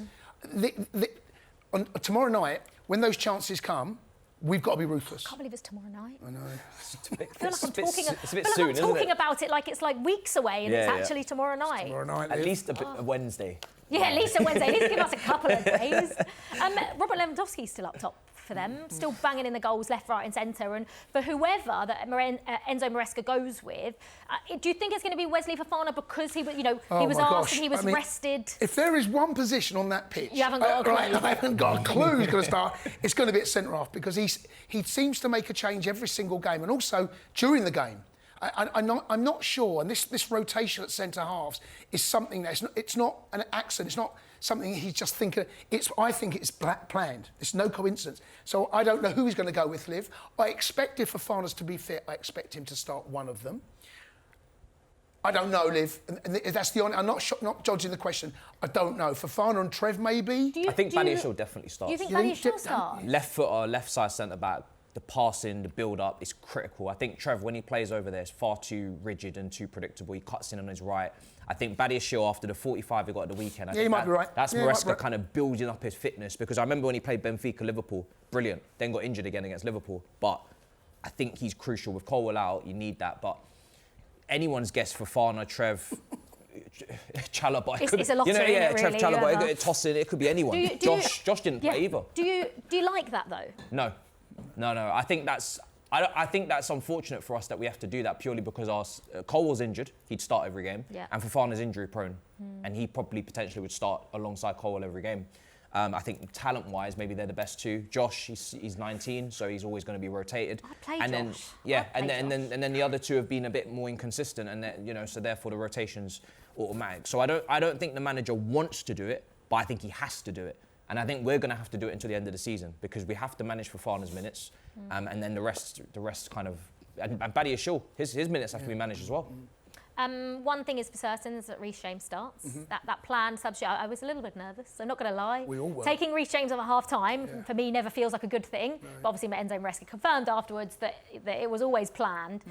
Tomorrow night, when those chances come, we've got to be ruthless. I can't believe it's tomorrow night. I know. I feel like I'm soon, talking about it like it's like weeks away and it's actually tomorrow night. Tomorrow night. At least a Wednesday. Yeah, at least a Wednesday. At least give us a couple of days. Robert Lewandowski's still up top for them, still banging in the goals left, right and centre. And for whoever that Enzo Maresca goes with, do you think it's going to be Wesley Fofana because he was, he was asked and he was rested? If there is one position on that pitch, you haven't got a clue. I haven't got a clue who's going to start. It's going to be at centre half because he seems to make a change every single game, and also during the game. I'm not sure, and this rotation at centre halves is something that's it's not an accident. It's not something he's just thinking. I think it's planned. It's no coincidence. So I don't know who he's going to go with, Liv. I expect if Fofana's to be fit, I expect him to start one of them. I don't know, Liv. And that's the only. I'm not judging the question. I don't know. Fofana and Trev maybe. I think Badiashile will definitely start. Do you think Badiashile will start? Left footer, left side centre back. The passing, the build-up is critical. I think Trev, when he plays over there, is far too rigid and too predictable. He cuts in on his right. I think Badiashile, after the 45 he got at the weekend, he might be right. That's Maresca kind of building up his fitness, because I remember when he played Benfica, Liverpool, brilliant. Then got injured again against Liverpool. But I think he's crucial. With Colwell out, you need that. But anyone's guess, Fofana, Trev... Chalobah. It's a lottery, Trev really, Chalobah, tossing, it could be anyone. Josh didn't play either. Do you like that though? No. I think that's unfortunate for us that we have to do that purely because Colwell's injured. He'd start every game, and Fofana's injury prone, and he probably potentially would start alongside Colwell every game. I think talent-wise, maybe they're the best two. Josh, he's 19, so he's always going to be rotated. And then the other two have been a bit more inconsistent, and so therefore the rotation's automatic. So I don't think the manager wants to do it, but I think he has to do it. And I think we're going to have to do it until the end of the season because we have to manage Fofana's minutes, and then the rest kind of... And Badiashile, his minutes have to be managed as well. One thing is for certain is that Reece James starts. That planned substitute, I was a little bit nervous, I'm not going to lie. We all were. Taking Reece James off at half-time, for me, never feels like a good thing. No. But obviously, Enzo Maresca confirmed afterwards that it was always planned.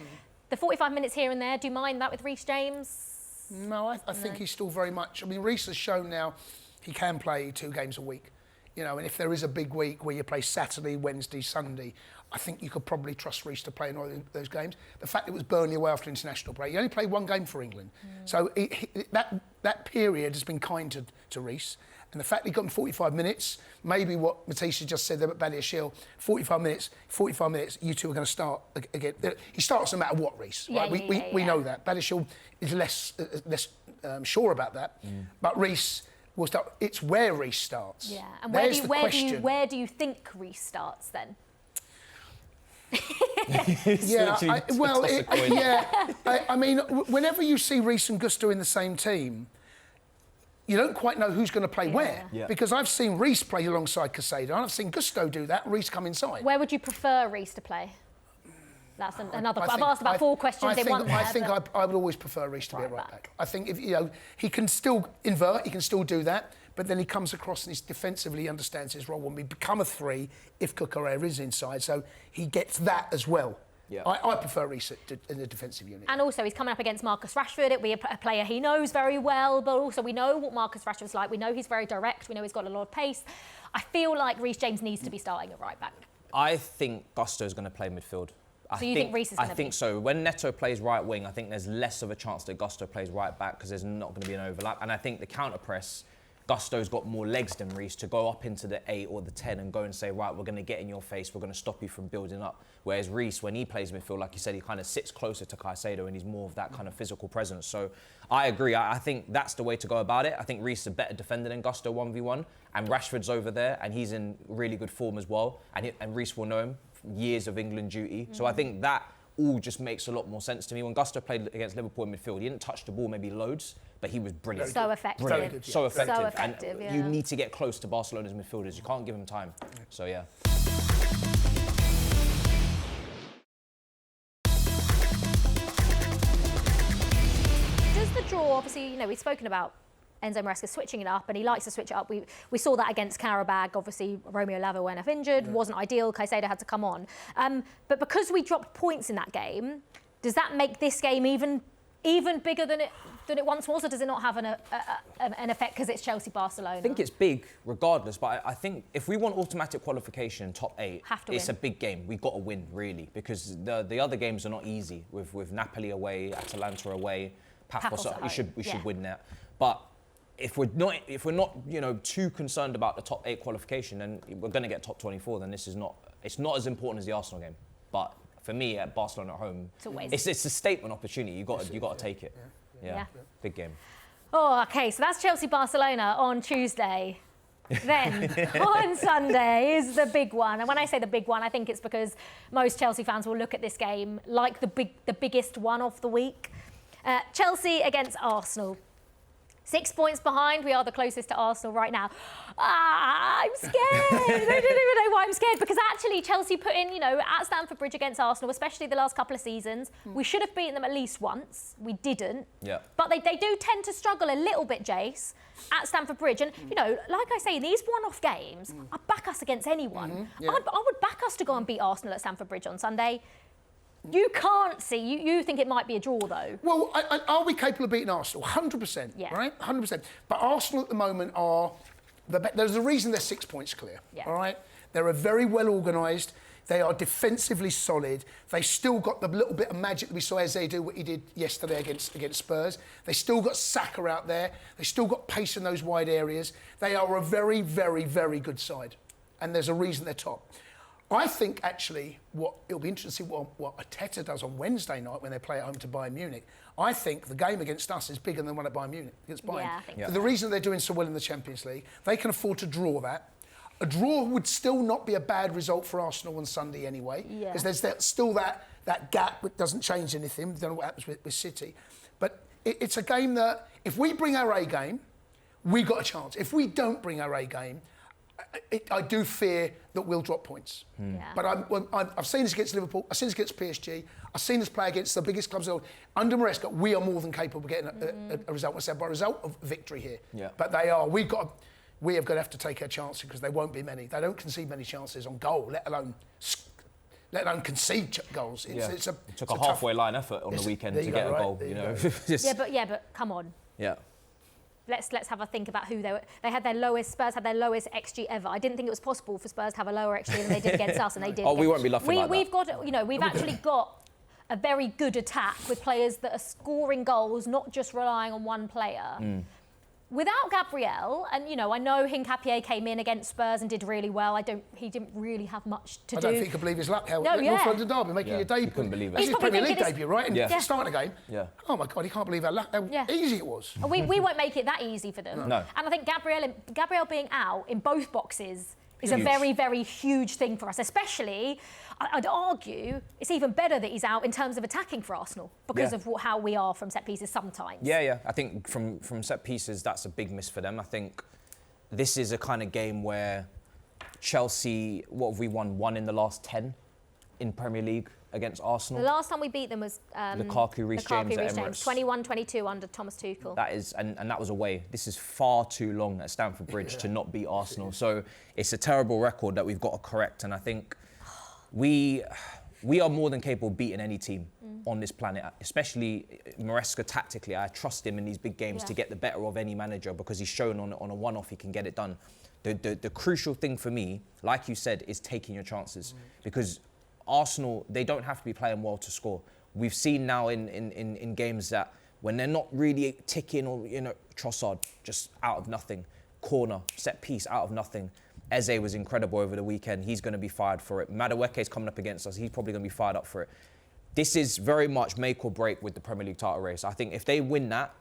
The 45 minutes here and there, do you mind that with Reece James? No, I think he's still very much... I mean, Reece has shown now he can play 2 games a week. And if there is a big week where you play Saturday, Wednesday, Sunday, I think you could probably trust Reece to play in all those games. The fact it was Burnley away after international break, he only played 1 game for England. So that period has been kind to Reece. And the fact he got him 45 minutes, maybe what Matisse just said there about Badiashile, 45 minutes, you two are going to start again. He starts no matter what, Reece. Right? We know that. Badiashile is less sure about that. But Reece... will start. It's where Reece starts. Yeah, and where do you think Reece starts then? I mean, whenever you see Reece and Gusto in the same team, you don't quite know who's going to play where. Yeah. Because I've seen Reece play alongside Caicedo, and I've seen Gusto do that, and Reece come inside. Where would you prefer Reece to play? That's another. I've asked about 4 questions in one. I would always prefer Reece to be a right back. I think if he can still invert, he can still do that, but then he comes across and he's defensively, he understands his role when we become a 3 if Cucurella is inside, so he gets that as well. Yeah. I prefer Reece in the defensive unit. And also he's coming up against Marcus Rashford. It'll be a player he knows very well, but also we know what Marcus Rashford's like. We know he's very direct. We know he's got a lot of pace. I feel like Reece James needs to be starting at right back. I think Gusto's going to play midfield. So you think Reece is going to be? I think so. When Neto plays right wing, I think there's less of a chance that Gusto plays right back because there's not going to be an overlap. And I think the counter press, Gusto's got more legs than Reece to go up into the 8 or the 10 and go and say, right, we're going to get in your face, we're going to stop you from building up. Whereas Reece, when he plays midfield, like you said, he kind of sits closer to Caicedo and he's more of that kind of physical presence. So I agree. I think that's the way to go about it. I think Reece is a better defender than Gusto 1v1, and Rashford's over there and he's in really good form as well. And Reece will know him from years of England duty. So I think that all just makes a lot more sense to me. When Gusto played against Liverpool in midfield, he didn't touch the ball maybe loads, but he was brilliant. So effective. Brilliant. Good, yeah. So effective. So effective, and yeah. you need to get close to Barcelona's midfielders. You can't give them time. So, yeah. Does the draw, obviously, we've spoken about Enzo Maresca switching it up, and he likes to switch it up. We saw that against Qarabag. Obviously, Romeo Lavia went off injured, wasn't ideal. Caicedo had to come on. But because we dropped points in that game, does that make this game even bigger than it once was, or does it not have an effect because it's Chelsea-Barcelona? I think it's big regardless, but I think if we want automatic qualification, top 8, it's win. a big game. We've got to win, really, because the other games are not easy. With Napoli away, Atalanta away, Paphos up, we should win that. But if we're not too concerned about the top 8 qualification, then we're going to get top 24. Then it's not as important as the Arsenal game. But for me, at Barcelona at home, it's a statement opportunity. You got to take it. Yeah, big game. Oh, okay. So that's Chelsea-Barcelona on Tuesday. Then on Sunday is the big one. And when I say the big one, I think it's because most Chelsea fans will look at this game like the biggest one of the week. Chelsea against Arsenal. 6 points behind. We are the closest to Arsenal right now. I'm scared. I don't even know why I'm scared, because actually Chelsea put in, at Stamford Bridge against Arsenal, especially the last couple of seasons, we should have beaten them at least once. We didn't. Yeah. But they do tend to struggle a little bit, Jace, at Stamford Bridge. And, like I say, in these one-off games, I'd back us against anyone. I would back us to go and beat Arsenal at Stamford Bridge on Sunday. You can't see. You think it might be a draw, though. Well, are we capable of beating Arsenal? 100%, right? 100%. But Arsenal at the moment are... There's a reason they're 6 points clear, all right? They're very well organised. They are defensively solid. They still got the little bit of magic that we saw Eze do what he did yesterday against Spurs. They still got Saka out there. They still got pace in those wide areas. They are a very, very, very good side. And there's a reason they're top. I think, actually, it'll be interesting to see what Arteta does on Wednesday night when they play at home to Bayern Munich. I think the game against us is bigger than the one at Bayern Munich against Bayern. Yeah, I think For the reason they're doing so well in the Champions League, they can afford to draw that. A draw would still not be a bad result for Arsenal on Sunday anyway, because there's still that gap that doesn't change anything. We don't know what happens with City. But it's a game that, if we bring our A game, we got a chance. If we don't bring our A game, I do fear that we'll drop points. But I've seen this against Liverpool, I've seen this against PSG, I've seen us play against the biggest clubs in the world. Under Maresca, we are more than capable of getting a result. I said by result of victory here. But we have got to have to take our chances, because there won't be many. They don't concede many chances on goal, let alone concede goals. It took a halfway line effort on the weekend to get a goal. But come on. Yeah. Let's have a think about who they had their lowest. Spurs had their lowest XG ever. I didn't think it was possible for Spurs to have a lower XG than they did against us, and they did. We won't be laughing like we've got, we've actually got a very good attack with players that are scoring goals, not just relying on one player. Without Gabriel, and I know Hincapié came in against Spurs and did really well. He didn't really have much to do. I don't think he could believe his luck. North London derby, making your debut. Couldn't believe it. He's Premier League debut, right? And starting a game. Yeah. Oh my God, he can't believe how easy it was. And we won't make it that easy for them. No. And I think Gabriel being out in both boxes is a very, very huge thing for us. Especially, I'd argue, it's even better that he's out in terms of attacking for Arsenal, because of how we are from set pieces sometimes. Yeah. I think from set pieces, that's a big miss for them. I think this is a kind of game where Chelsea, what have we won? 1 in the last 10 in Premier League against Arsenal. The last time we beat them was Lukaku, Reece James at Emirates. 21-22 under Thomas Tuchel. That is, and that was away. This is far too long at Stamford Bridge to not beat Arsenal. So it's a terrible record that we've got to correct. And I think we are more than capable of beating any team on this planet, especially Maresca tactically. I trust him in these big games to get the better of any manager, because he's shown on a one-off he can get it done. The crucial thing for me, like you said, is taking your chances, because Arsenal, they don't have to be playing well to score. We've seen now in games that when they're not really ticking, or Trossard just out of nothing, corner, set piece out of nothing. Eze was incredible over the weekend. He's going to be fired for it. Madueke's coming up against us. He's probably going to be fired up for it. This is very much make or break with the Premier League title race. I think if they win that,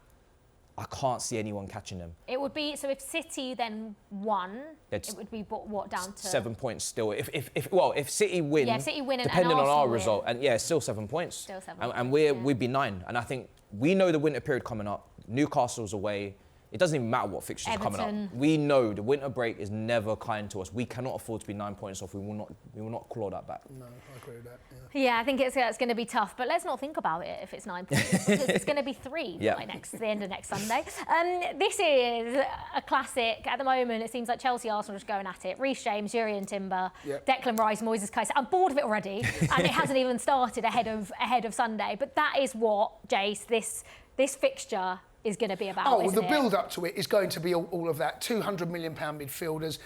I can't see anyone catching them. It would be, so if City then won, it would be what, down to 7 points still. If City win, depending on our result, and still 7 points. Still 7 and we'd be 9. And I think we know the winter period coming up. Newcastle's away. It doesn't even matter what fixtures are coming up. We know the winter break is never kind to us. We cannot afford to be 9 points off. We will not claw that back. No, I agree with that. Yeah, I think it's going to be tough, but let's not think about it if it's 9 points. Because it's going to be 3 by the end of next Sunday. This is a classic. At the moment, it seems like Chelsea, Arsenal are just going at it. Reece James, Jurriën Timber, Declan Rice, Moises, Caicedo. I'm bored of it already, and it hasn't even started ahead of Sunday. But that is what, Jace, this fixture is going to be about. The build-up to it is going to be all of that. £200 million midfielders.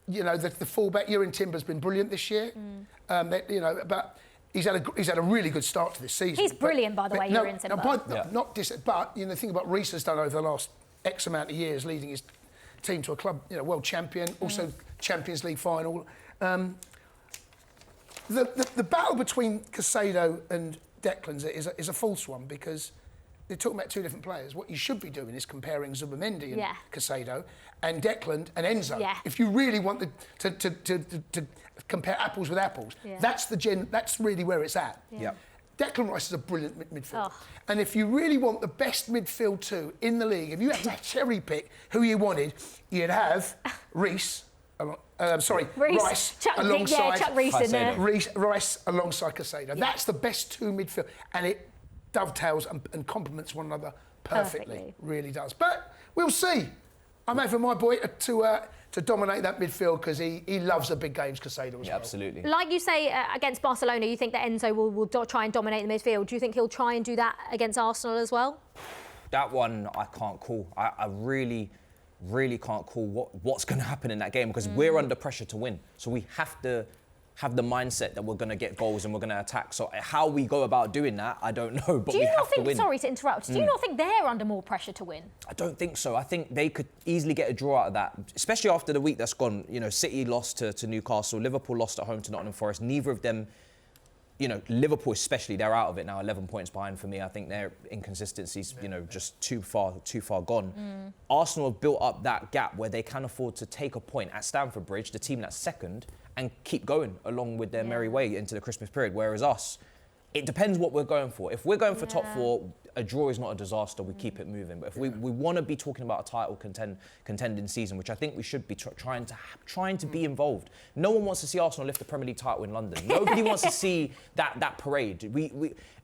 The fullback Jurriën Timber's been brilliant this year. But he's had a really good start to this season. He's brilliant, by the way, Jurriën Timber. But the thing about Reece has done over the last X amount of years, leading his team to a club, world champion, also Champions League final. The battle between Caicedo and Declan is a false one, because they're talking about 2 different players. What you should be doing is comparing Zubimendi and Caicedo and Declan and Enzo. Yeah. If you really want to compare apples with apples, that's really where it's at. Yeah. Declan Rice is a brilliant midfielder. And if you really want the best midfield 2 in the league, if you had to cherry pick who you wanted, you'd have Rice alongside Chuck Reece in there. Rice alongside Caicedo. Yeah. That's the best 2 midfield, and it dovetails and complements one another perfectly. Really does. But we'll see. I'm over my boy to dominate that midfield, because he loves the big games, Caicedo as well. Absolutely. Like you say, against Barcelona, you think that Enzo will try and dominate the midfield. Do you think he'll try and do that against Arsenal as well? That one I can't call. I really can't call what's going to happen in that game, because we're under pressure to win. So we have to have the mindset that we're going to get goals and we're going to attack. So how we go about doing that, I don't know, but we have to win. Sorry to interrupt, do you not think they're under more pressure to win? I don't think so. I think they could easily get a draw out of that, especially after the week that's gone. City lost to Newcastle, Liverpool lost at home to Nottingham Forest. Neither of them, Liverpool especially, they're out of it now, 11 points behind for me. I think their inconsistencies, just too far gone. Arsenal have built up that gap where they can afford to take a point at Stamford Bridge, the team that's second, and keep going along with their merry way into the Christmas period. Whereas us, it depends what we're going for. If we're going for top 4, a draw is not a disaster. We keep it moving. But if we want to be talking about a title contending season, which I think we should be trying to be involved. No one wants to see Arsenal lift the Premier League title in London. Nobody wants to see that parade.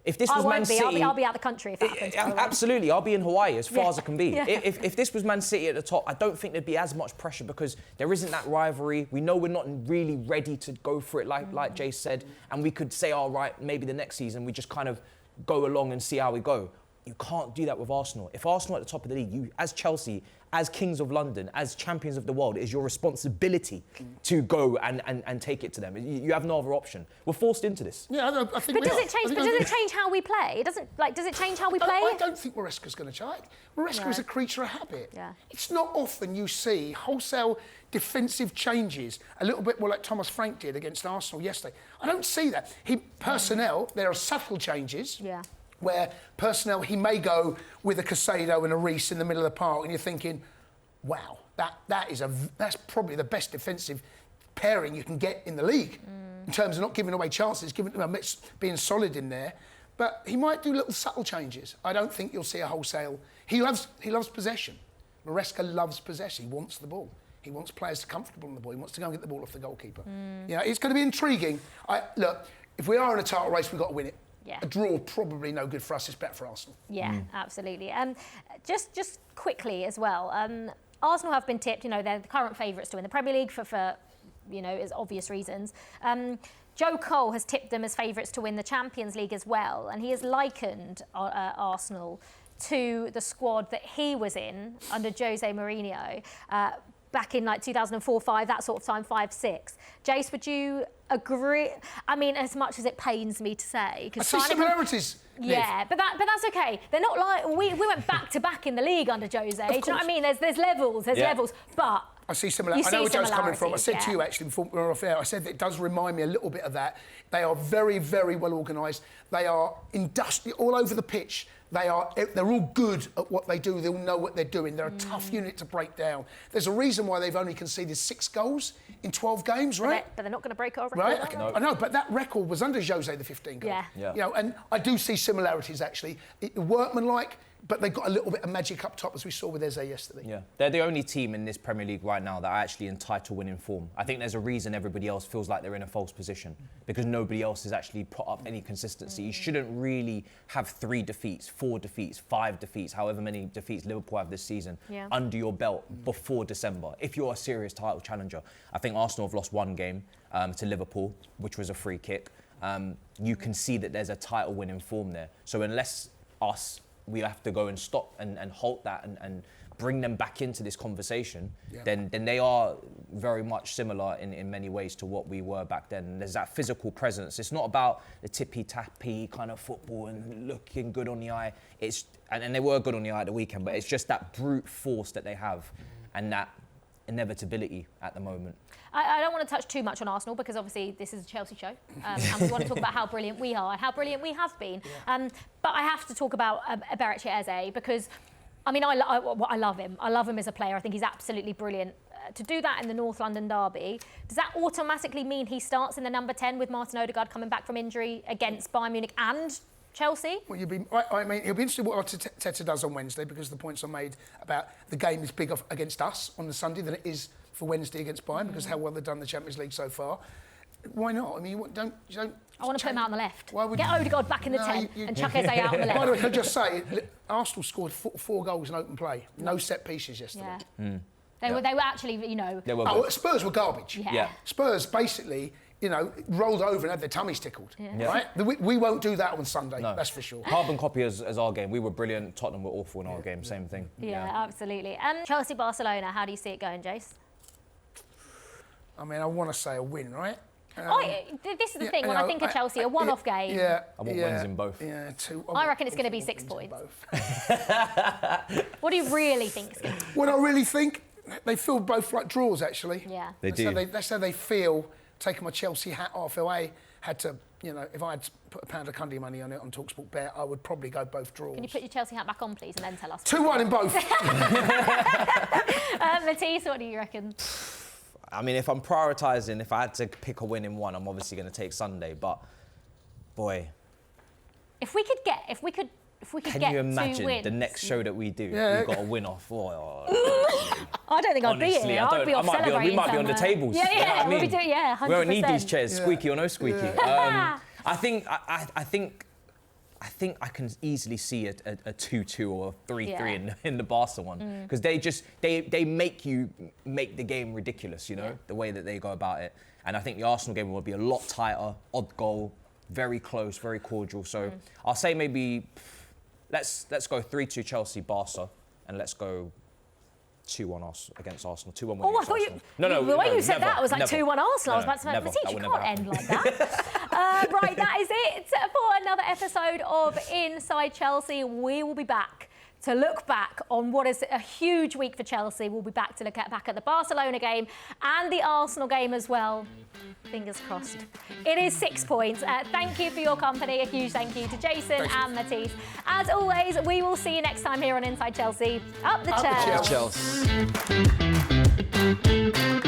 If this was Man City, I'll be out of the country if that happens. Absolutely, I'll be in Hawaii as far as I can be. If this was Man City at the top, I don't think there'd be as much pressure, because there isn't that rivalry. We know we're not really ready to go for it, like Jay said, and we could say, all right, maybe the next season we just kind of go along and see how we go. You can't do that with Arsenal. If Arsenal are at the top of the league, you, as Chelsea, as Kings of London, as champions of the world, it is your responsibility to go and take it to them. You have no other option. We're forced into this. Yeah, I think. But does it change how we play? Does it change how we play? I don't think Maresca's going to change. Maresca is a creature of habit. Yeah. It's not often you see wholesale defensive changes, a little bit more like Thomas Frank did against Arsenal yesterday. I don't see that. Personnel, there are subtle changes. Yeah. Where personnel, he may go with a Caicedo and a Reece in the middle of the park, and you're thinking, wow, that's probably the best defensive pairing you can get in the league in terms of not giving away chances, being solid in there. But he might do little subtle changes. I don't think you'll see a wholesale. He loves possession. Maresca loves possession. He wants the ball. He wants players to be comfortable on the ball. He wants to go and get the ball off the goalkeeper. It's going to be intriguing. Look, if we are in a title race, we've got to win it. Yeah. A draw probably no good for us. It's better for Arsenal. Yeah, absolutely. Just quickly as well. Arsenal have been tipped. They're the current favourites to win the Premier League for as obvious reasons. Joe Cole has tipped them as favourites to win the Champions League as well, and he has likened Arsenal to the squad that he was in under Jose Mourinho. back in like 2004-5, that sort of time, 5-6. Jace, would you agree? I mean, as much as it pains me to say, I see similarities. Yeah, but that's okay. They're not like we went back to back in the league under Jose. Do you know what I mean? There's levels, levels, but. I see similarities. I know where Joe's coming from. I said to you actually before we were off air, I said that it does remind me a little bit of that. They are very, very well organised. They are industrial all over the pitch. They're all good at what they do. They all know what they're doing. They're a tough unit to break down. There's a reason why they've only conceded 6 goals in 12 games, right? But they're not going to break our record. Right? I know, but that record was under Jose, the 15 goal. Yeah. You know, and I do see similarities actually. Workmanlike, but they've got a little bit of magic up top, as we saw with Eze yesterday. Yeah, they're the only team in this Premier League right now that are actually in title-winning form. I think there's a reason everybody else feels like they're in a false position, because nobody else has actually put up any consistency. You shouldn't really have 3 defeats, 4 defeats, 5 defeats, however many defeats Liverpool have this season, under your belt before December, if you're a serious title challenger. I think Arsenal have lost 1 game to Liverpool, which was a free kick. You can see that there's a title-winning form there. So unless we have to go and stop and halt that and bring them back into this conversation, then they are very much similar in many ways to what we were back then. And there's that physical presence. It's not about the tippy-tappy kind of football and looking good on the eye. And they were good on the eye at the weekend, but it's just that brute force that they have and that inevitability at the moment. I don't want to touch too much on Arsenal because obviously this is a Chelsea show and we want to talk about how brilliant we are and how brilliant we have been. But I have to talk about Eberechi Eze because, I mean, I love him. I love him as a player. I think he's absolutely brilliant. To do that in the North London derby, does that automatically mean he starts in the number 10 with Martin Odegaard coming back from injury against Bayern Munich and Chelsea? Well, I mean, it'll be interesting what Arteta does on Wednesday because the points are made about the game is bigger against us on the Sunday than it is for Wednesday against Bayern because how well they've done the Champions League so far. Why not? I mean, you don't. I want to put him out on the left. Why would Get Odegaard back in the 10 and chuck Eze out on the left. By the way, can I just say, Arsenal scored 4 goals in open play. No set pieces yesterday. Yeah. They were actually, you know. Spurs were garbage. Yeah. Spurs basically, you know, rolled over and had their tummies tickled. Right? We won't do that on Sunday. No. That's for sure. Carbon copy as our game. We were brilliant. Tottenham were awful in our game. Same thing. Yeah, absolutely. Chelsea Barcelona. How do you see it going, Jace? I mean, I want to say a win, right? This is the thing. When I think of Chelsea, a one-off game. I want wins in both. Yeah, 2. I reckon it's going to be 6 points. What do you really think is going to be? What I really think, they feel both like draws, actually. Yeah. They do. That's how they feel. Taking my Chelsea hat off, if I had to, you know, if I had to put £1 of Cundy money on it on talkSPORT Bet, I would probably go both draws. Can you put your Chelsea hat back on, please, and then tell us? 2-1 in both. Matisse, what do you reckon? I mean, if I'm prioritising, if I had to pick a win in one, I'm obviously going to take Sunday. But, boy, if we could get can get you imagine 2 wins? the next show that we do? We've got a win off. I don't think I'd be here. I'd be off celebrating. We might be on the tables. Yeah, you know what I mean? we'll be doing, 100%. We don't need these chairs, squeaky or no squeaky. I think I can easily see a 2-2 or a 3-3 in the Barca one because they make you make the game ridiculous, you know, the way that they go about it. And I think the Arsenal game will be a lot tighter, odd goal, very close, very cordial. So I'll say maybe let's go 3-2 Chelsea Barca and let's go 2-1 against Arsenal. 2-1 win. Oh, I thought you. No. The way you said never, that was like 2-1 Arsenal. I was about to say, never. Matisse, you can't end like that. Right, that is it for another episode of Inside Chelsea. We will be back to look back on what is a huge week for Chelsea. We'll be back to look back at the Barcelona game and the Arsenal game as well. Fingers crossed. It is 6 points. Thank you for your company. A huge thank you to Jason and Matisse. As always, we will see you next time here on Inside Chelsea. Up the Chelsea. Chelsea.